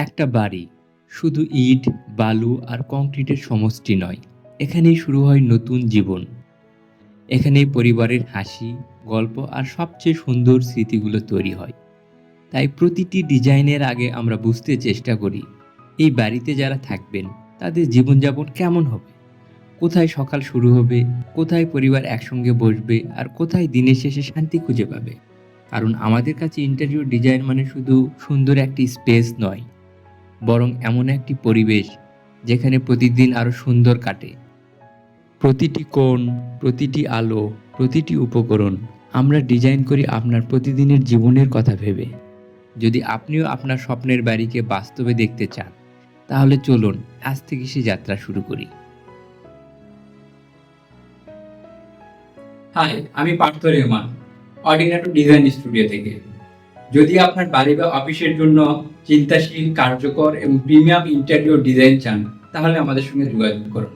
একটা বাড়ি শুধু ইট, বালু আর কংক্রিটের সমষ্টি নয়। এখানেই শুরু হয় নতুন জীবন। এখানেই পরিবারের হাসি, গল্প আর সবচেয়ে সুন্দর স্মৃতিগুলো তৈরি হয়। তাই প্রতিটি ডিজাইনের আগে আমরা বুঝতে চেষ্টা করি এই বাড়িতে যারা থাকবেন তাদের জীবনযাপন কেমন হবে, কোথায় সকাল শুরু হবে, কোথায় পরিবার একসঙ্গে বসবে আর কোথায় দিনের শেষে শান্তি খুঁজে পাবে। কারণ আমাদের কাছে ইন্টেরিয়র ডিজাইন মানে শুধু সুন্দর একটি স্পেস নয়, বরং এমন একটি পরিবেশ যেখানে প্রতিদিন আরো সুন্দর কাটে। প্রতিটি কোণ, প্রতিটি আলো, প্রতিটি উপকরণ আমরা ডিজাইন করি আপনার প্রতিদিনের জীবনের কথা ভেবে। যদি আপনিও আপনার স্বপ্নের বাড়িকে বাস্তবে দেখতে চান, তাহলে চলুন আজ থেকে সে যাত্রা শুরু করি। হাই, আমি পার্থ রহমান, অর্ডিনেটর ডিজাইন স্টুডিও থেকে। যদি আপনার বাড়ি বা অফিসের জন্য চিন্তাশীল, কার্যকর এবং প্রিমিয়াম ইন্টেরিয়র ডিজাইন চান, তাহলে আমাদের সঙ্গে যোগাযোগ করুন।